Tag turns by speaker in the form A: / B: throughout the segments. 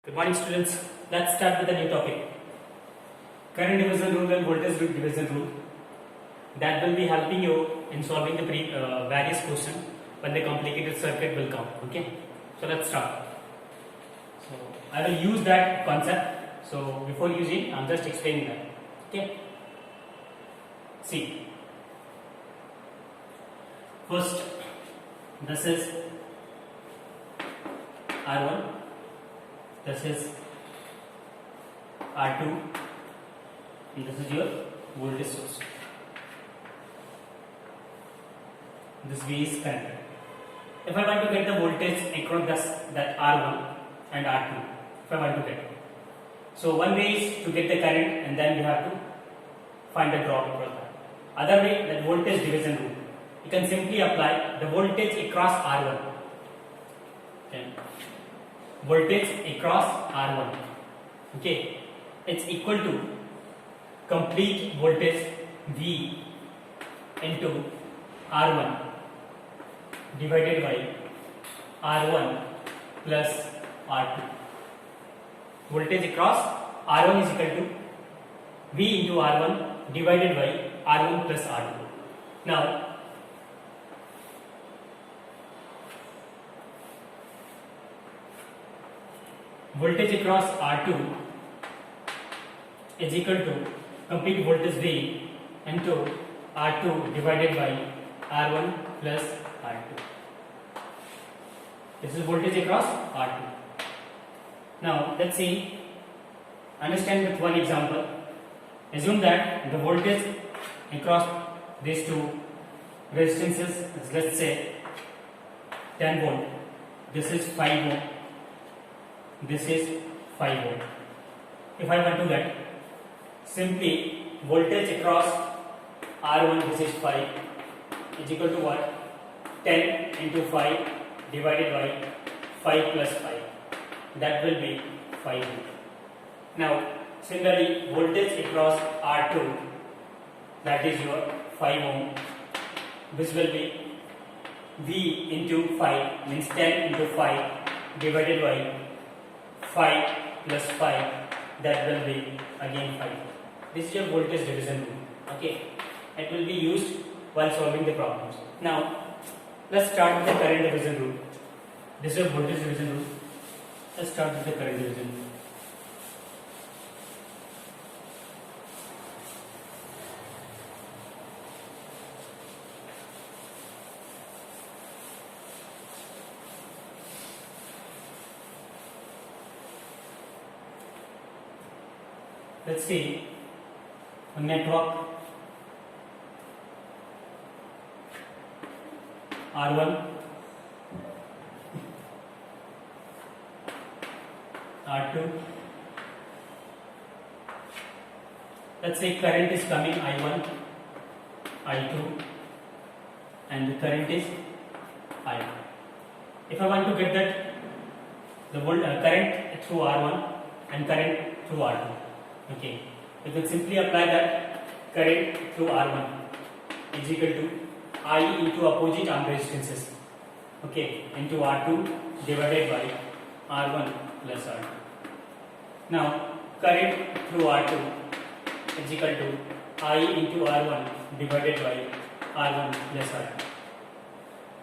A: Good morning, students. Let's start with a new topic. Current division rule and voltage division rule. That will be helping you in solving the various questions when the complicated circuit will come. Okay. So let's start. So I will use that concept. So before using, I'm just explaining that. Okay. See. First, this is R1. This is R2 and this is your voltage source. This V is current. If I want to get the voltage across that R1 and R2, if I want to get it. So one way is to get the current and then you have to find the drop across that. Other way, that voltage division rule. You can simply apply the voltage across R1. Okay. Voltage across R1, okay, it's equal to complete voltage V into R1 divided by R1 plus R2. Voltage across R1 is equal to V into R1 divided by R1 plus R2. Now, voltage across R2 is equal to complete voltage V into R2 divided by R1 plus R2. This is voltage across R2. Now let's see, understand with one example. Assume that the voltage across these two resistances is, let's say, 10 volt. This is 5 ohm. This is 5 ohm. If I want to get simply voltage across R1, this is 5, is equal to what? 10 into 5 divided by 5 plus 5. That will be 5 ohm. Now, similarly, voltage across R2, that is your 5 ohm. This will be V into 5, means 10 into 5 divided by 5 plus 5, that will be again 5. This is your voltage division rule. Okay, it will be used while solving the problems. Now, let's start with the current division rule. This is your voltage division rule. Let's start with the current division rule. Let's see a network R1, R2. Let's say current is coming I1, I2, and the current is I1. If I want to get that the current through R1 and current through R2. Okay, we can simply apply that current through R1 is equal to I into opposite arm resistances, okay, into R2 divided by R1 plus R2. Now, current through R2 is equal to I into R1 divided by R1 plus R2.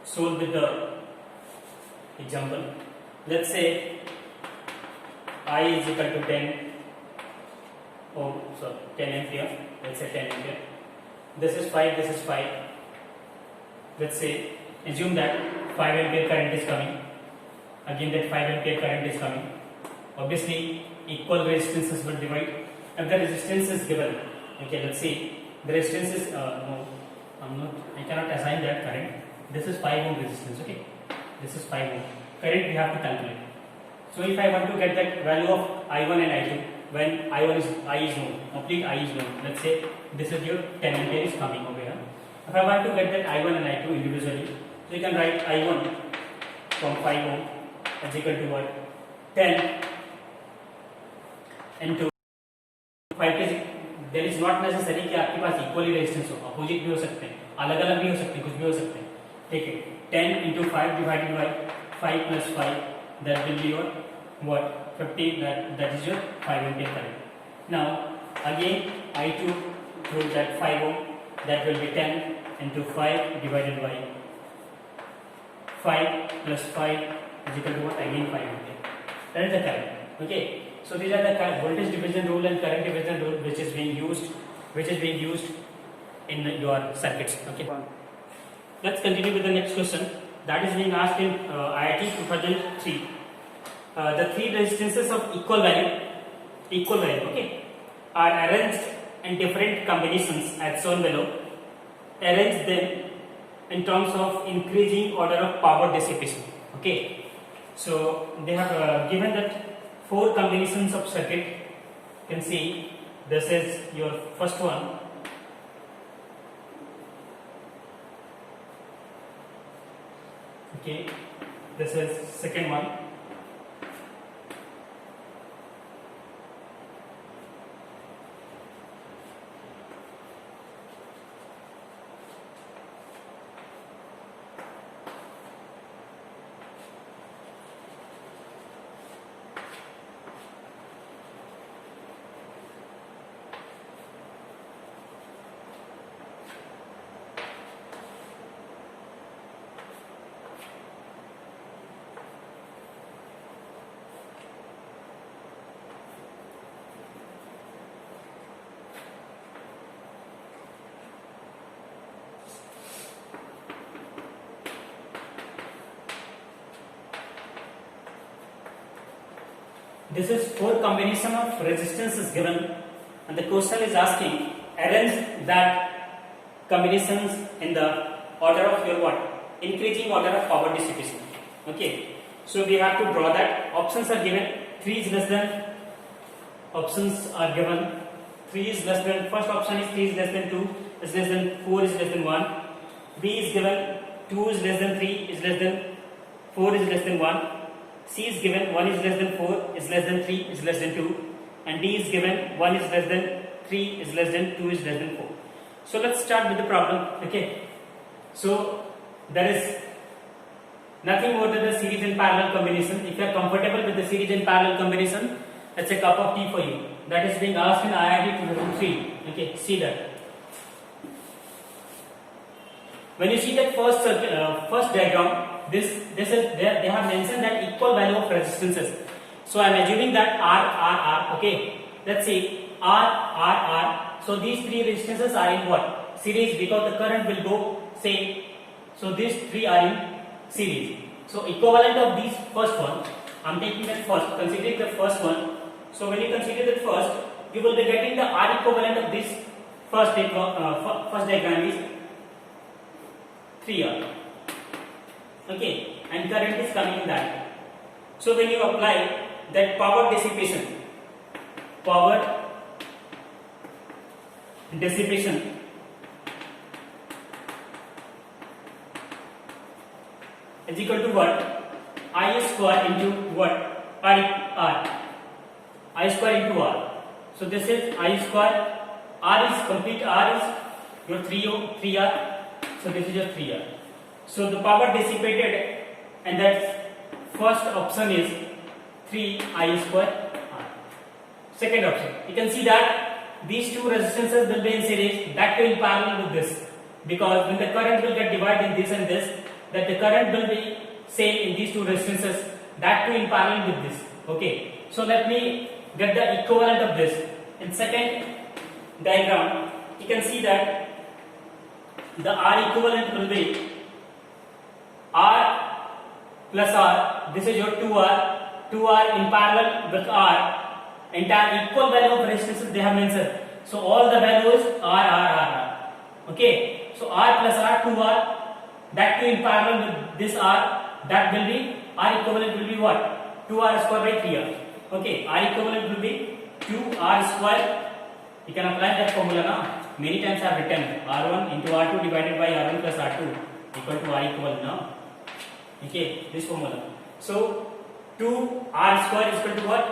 A: Solve with the example. Let's say I is equal to 10 ampere. Let's say 10 ampere. This is 5, this is 5. Let's say, assume that 5 ampere current is coming. Again, that 5 ampere current is coming. Obviously, equal resistances will divide. If the resistance is given, okay, let's see, the resistance is, I cannot assign that current. This is 5 ohm resistance, okay. This is 5 ohm. Current we have to calculate. So, if I want to get that value of I1 and I2, when I is known, complete I is known. Let's say this is your 10 ampere is coming over here. If I want to get that I1 and I2 individually, so you can write I1 from 5 ohm is equal to what? 10 into 5 is, there is not necessary कि आपके पास equally resistance हो, opposite भी हो सकते हैं, अलग अलग भी हो सकते हैं, कुछ भी हो सकते हैं, ठीक है. 10 into 5 divided by 5 plus 5, that will be your what 50, that is your 5 ampere current. Now again I2 through that 5 ohm, that will be 10 into 5 divided by 5 plus 5 is equal to what? Again 5 ampere. That is the current. Okay. So these are the voltage division rule and current division rule which is being used in your circuits. Okay. Let's continue with the next question. That is being asked in IIT 2003. The three resistances of equal value, okay, are arranged in different combinations as shown below. Arrange them in terms of increasing order of power dissipation. Okay. So they have given that 4 combinations of circuit. You can see this is your first one. Okay, this is second one. This is 4 combination of resistance is given, and the question is asking arrange that combinations in the order of your what? Increasing order of power dissipation. Okay. So we have to draw that. Options are given. 3 is less than. Options are given. 3 is less than. First option is 3 is less than 2 is less than 4 is less than 1. B is given 2 is less than 3 is less than 4 is less than 1. C is given 1 is less than 4 is less than 3 is less than 2, and D is given 1 is less than 3 is less than 2 is less than 4. So let's start with the problem. Okay. So there is nothing more than the series and parallel combination. If you are comfortable with the series and parallel combination, that's a cup of tea for you. That is being asked in IIT 2003. Okay, see that. When you see that first diagram, this is they have mentioned that equal value of resistances. So I am assuming that R. Okay, let's see R. So these 3 resistances are in what? Series, because the current will go same. So these 3 are in series. So equivalent of these first one, I am taking that first, considering the first one. So when you consider that first, you will be getting the R equivalent of this first diagram is 3R. Okay, and current is coming in that. So when you apply that power dissipation is equal to what? I square into what? I square into R. So this is I square. R is complete. R is your 3R. So this is your 3R. So the power dissipated, and that first option is 3I square R. Second option, you can see that these 2 resistances will be in series, that will parallel with this, because when the current will get divided in this and this, that the current will be same in these 2 resistances, that too in parallel with this. Okay, so let me get the equivalent of this. In second diagram, you can see that the R equivalent will be R plus R. This is your 2R in parallel with R. Entire equal value of resistances they have mentioned. So all the values R. Okay. So R plus R, 2R. That too in parallel with this R. That will be R equivalent will be what? 2R square by 3R. Okay. R equivalent will be 2R square. You can apply that formula now. Many times I have written R1 into R2 divided by R1 plus R2 equal to R equivalent now. Okay, this formula. So 2R square is equal to what?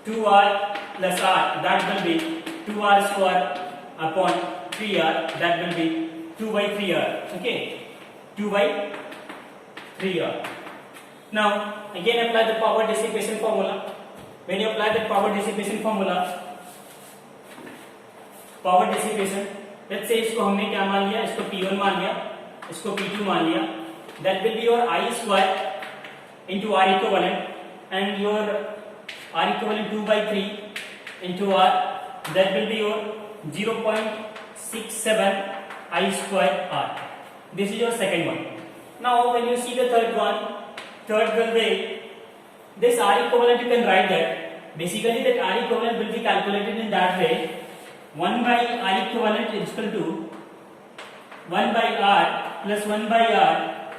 A: 2R plus R. That will be 2R square upon 3R. That will be 2 by 3R. Okay, 2 by 3R. Now again apply the power dissipation formula. When you apply the power dissipation formula, power dissipation, let's say इसको हमने क्या मान लिया, इसको P1 मान लिया, इसको P2 मान लिया, that will be your I square into R equivalent, and your R equivalent 2 by 3 into R, that will be your 0.67 I square R. This is your second one. Now when you see the third one will be this R equivalent, you can write that basically that R equivalent will be calculated in that way, 1 by R equivalent is equal to 1 by R plus 1 by R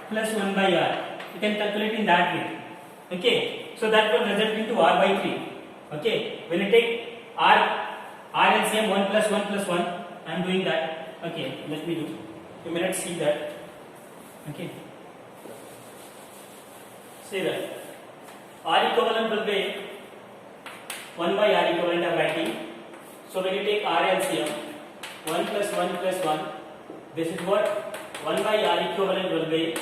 A: plus 1 by R. You can calculate in that way. Okay, so that will result into R by 3. Okay, when you take R LCM 1 plus 1 plus 1, I am doing that. Okay, let me do. You may not see that. Okay, see that R equivalent will be 1 by R equivalent I am writing. So when you take R LCM 1 plus 1 plus 1, this is what 1 by R equivalent will be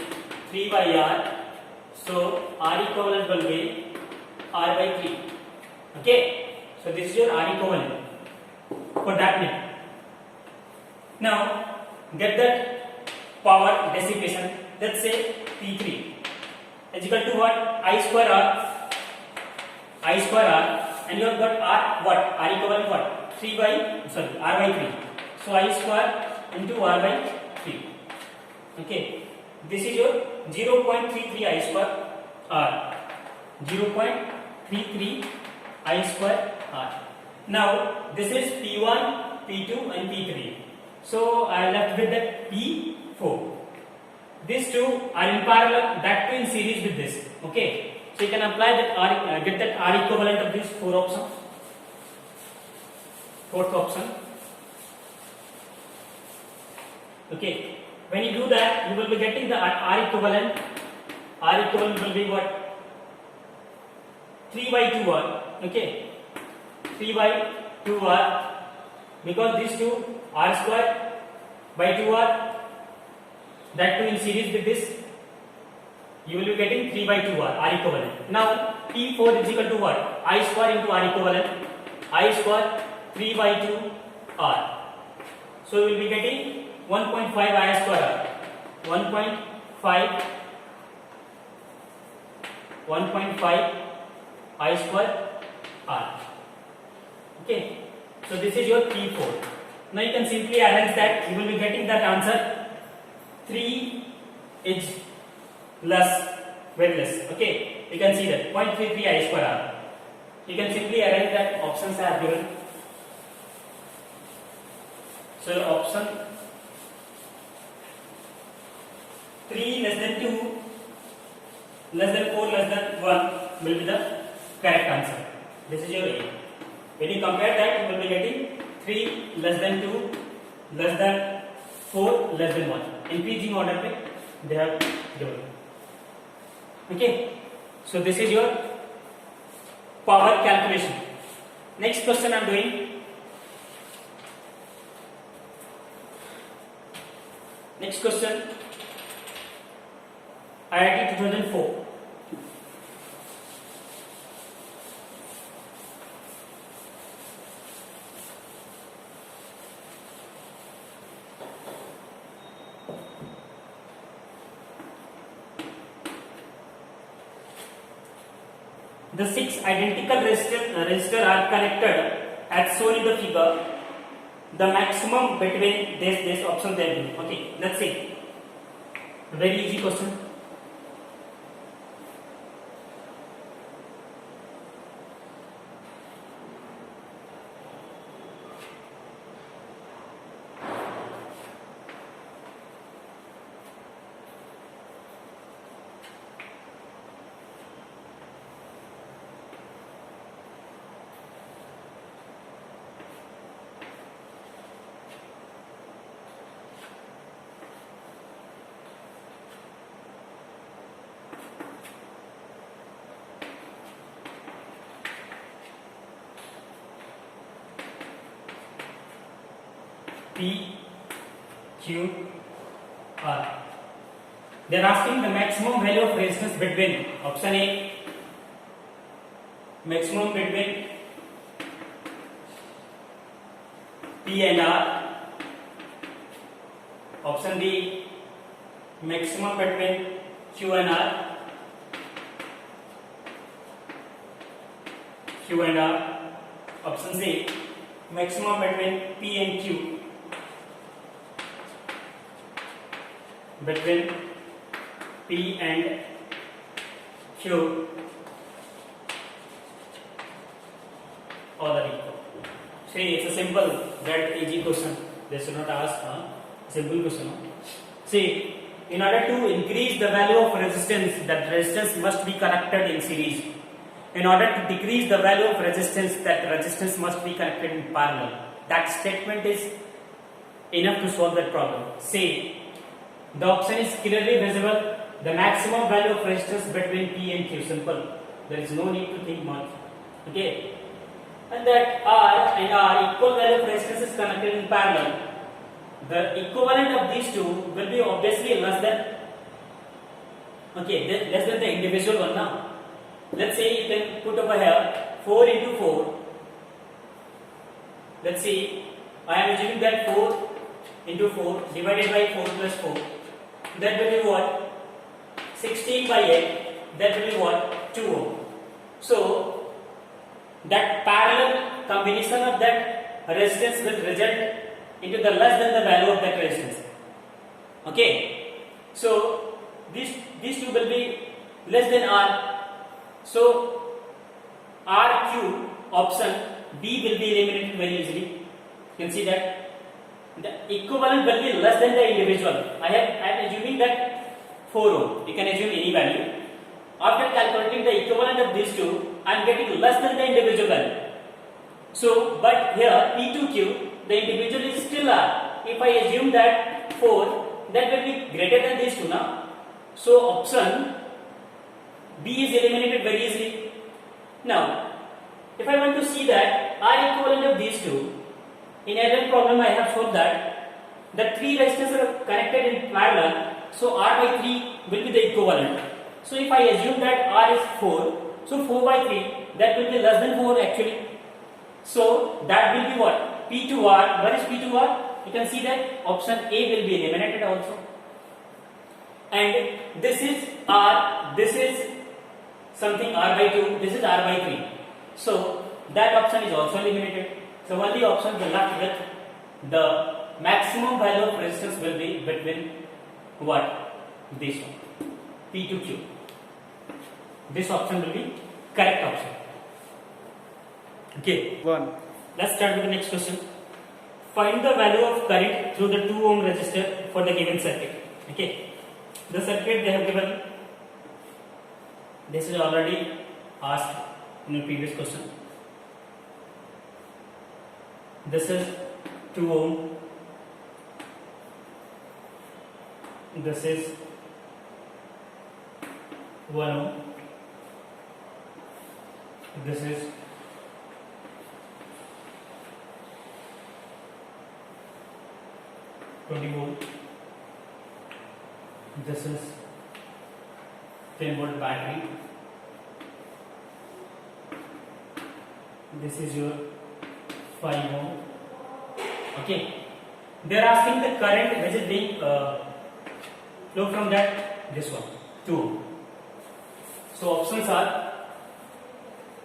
A: 3 by R. So R equivalent will be R by 3. Okay, so this is your R equivalent for that net. Now get that power dissipation. Let's say P3 is equal to what? I square R, and you have got R what? R equivalent what? 3 by R by 3. So I square into R by 3. Okay, this is your 0.33 I square R, 0.33 I square R. Now this is P1, P2 and P3. So I left with that P4. These two are in parallel, that too in series with this. Okay, so you can apply that R, get that R equivalent of these four options. Fourth option. Okay, when you do that, you will be getting the R equivalent. R equivalent will be what? 3 by 2R. Okay, 3 by 2R, because these two R square by 2R, that too in series with this, you will be getting 3 by 2R, R equivalent. Now P4 is equal to what? I square into R equivalent, I square 3 by 2 R. So you will be getting 1.5 I square R, 1.5 I square R. Okay, so this is your P4. Now you can simply arrange that, you will be getting that answer 3 is less, very less. Okay, you can see that 0.33 I square R. You can simply arrange that options are given. So your option 3 less than 2 less than 4 less than 1 will be the correct answer. This is your A. When you compare that, you will be getting 3 less than 2 less than 4 less than 1. Increasing order पे they have given. Okay, so this is your power calculation. Next question I am doing. Next question, IIT 2004. The 6 identical resistors are connected as shown in the figure. The maximum between this option then. Okay, let's see. Very easy question. P, Q, R. They are asking the maximum value of resistance between option A, maximum between P and R, option B, maximum between Q and R, option C, maximum between P and Q, between P and Q, all are equal. See, it's a simple that easy question. They should not ask simple question. See, in order to increase the value of resistance, that resistance must be connected in series. In order to decrease the value of resistance, that resistance must be connected in parallel. That statement is enough to solve that problem. See, the option is clearly visible. The maximum value of resistance between P and Q. Simple. There is no need to think much. Okay. And that R and R equal value of resistance is connected in parallel. The equivalent of these two will be obviously less than less than the individual one now. Let's say you can put over here 4 into 4. Let's see, I am assuming that 4 into 4 divided by 4 plus 4. That will be what? 16 by 8. That will be what? 2 ohm. So that parallel combination of that resistance will result into the less than the value of that resistance. Okay. So these two will be less than R. So RQ option B will be eliminated very easily. You can see that the equivalent will be less than the individual. I am assuming that 4 ohm. You can assume any value. After calculating the equivalent of these two, I am getting less than the individual value. So, but here P2Q, the individual is still R. If I assume that 4, that will be greater than these two now. So option B is eliminated very easily. Now, if I want to see that R equivalent of these two, in another problem I have shown that the 3 resistors are connected in parallel, so R by 3 will be the equivalent. So if I assume that R is 4, so 4 by 3, that will be less than 4 actually. So that will be what? P2R. What is P2R? You can see that option A will be eliminated also. And this is R, this is something R by 2, this is R by 3. So that option is also eliminated. So only option will left with the maximum value of resistance will be between what? This one, P to Q. This option will be correct option. Okay. Let's start with the next question. Find the value of current through the 2 ohm resistor for the given circuit. Okay. The circuit they have given. This is already asked in the previous question. This is 2 ohm. This is 1 ohm. This is 20 volt. This is 10 volt battery. This is your 5 ohm. Okay. They are asking the current which is being flow from that this one 2 ohm. So options are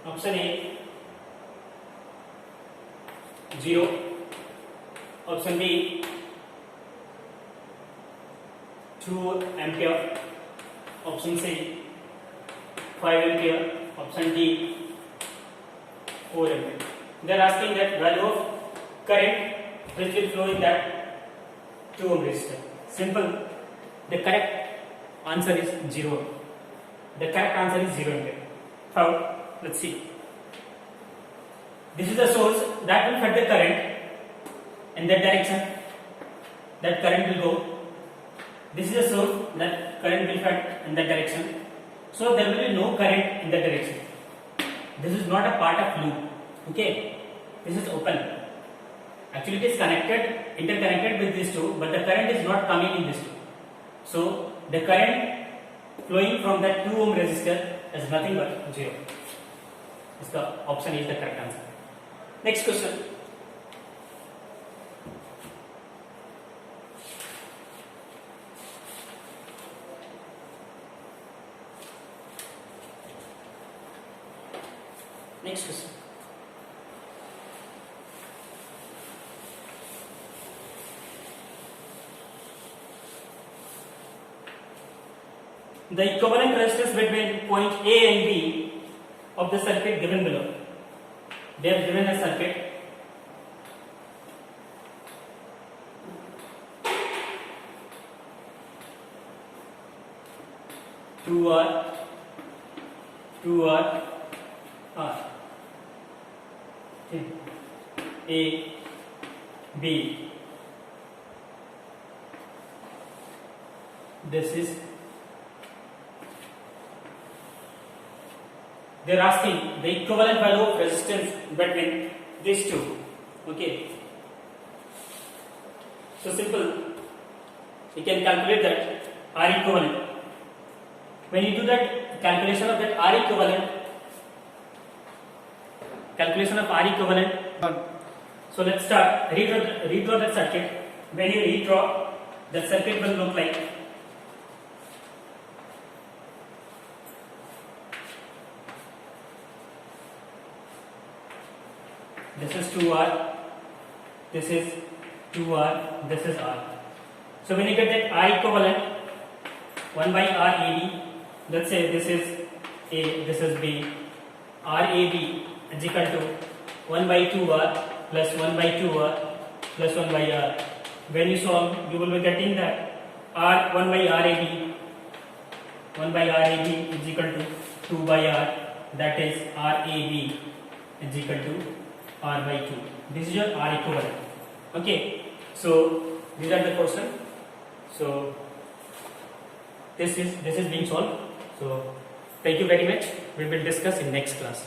A: option A 0, option B 2 ampere, option C 5 ampere, option D 4 ampere. They are asking that value of current which will flow in that 2 ohm resistor. Simple. The correct answer is 0. The correct answer is 0 ampere. How? Let's see. This is the source that will fed the current in that direction. That current will go. This is the source that current will fed in that direction. So there will be no current in that direction. This is not a part of loop. Okay. This is open. Actually it is connected, interconnected with these two, but the current is not coming in this two. So the current flowing from that 2 ohm resistor is nothing but 0. This option is the correct answer. Next question. Next question. The equivalent resistance between point A and B of the circuit given below. They have given a circuit. Two R, R. A, B. This is. They are asking the equivalent value of resistance between these two. Okay. So simple. You can calculate that R equivalent. When you do that calculation of that R equivalent, so let's start. Redraw that circuit. When you redraw, the circuit will look like this is 2R, this is 2R, this is R. So when you get that R equivalent, 1 by R AB, let's say this is A, this is B, RAB is equal to 1 by 2R plus 1 by 2R plus 1 by R. When you solve, you will be getting that R 1 by RAB, 1 by RAB is equal to 2 by R, that is RAB is equal to R by 2. This is your R equivalent. Okay, so these are the question. So this is being solved. So thank you very much. We will discuss in next class.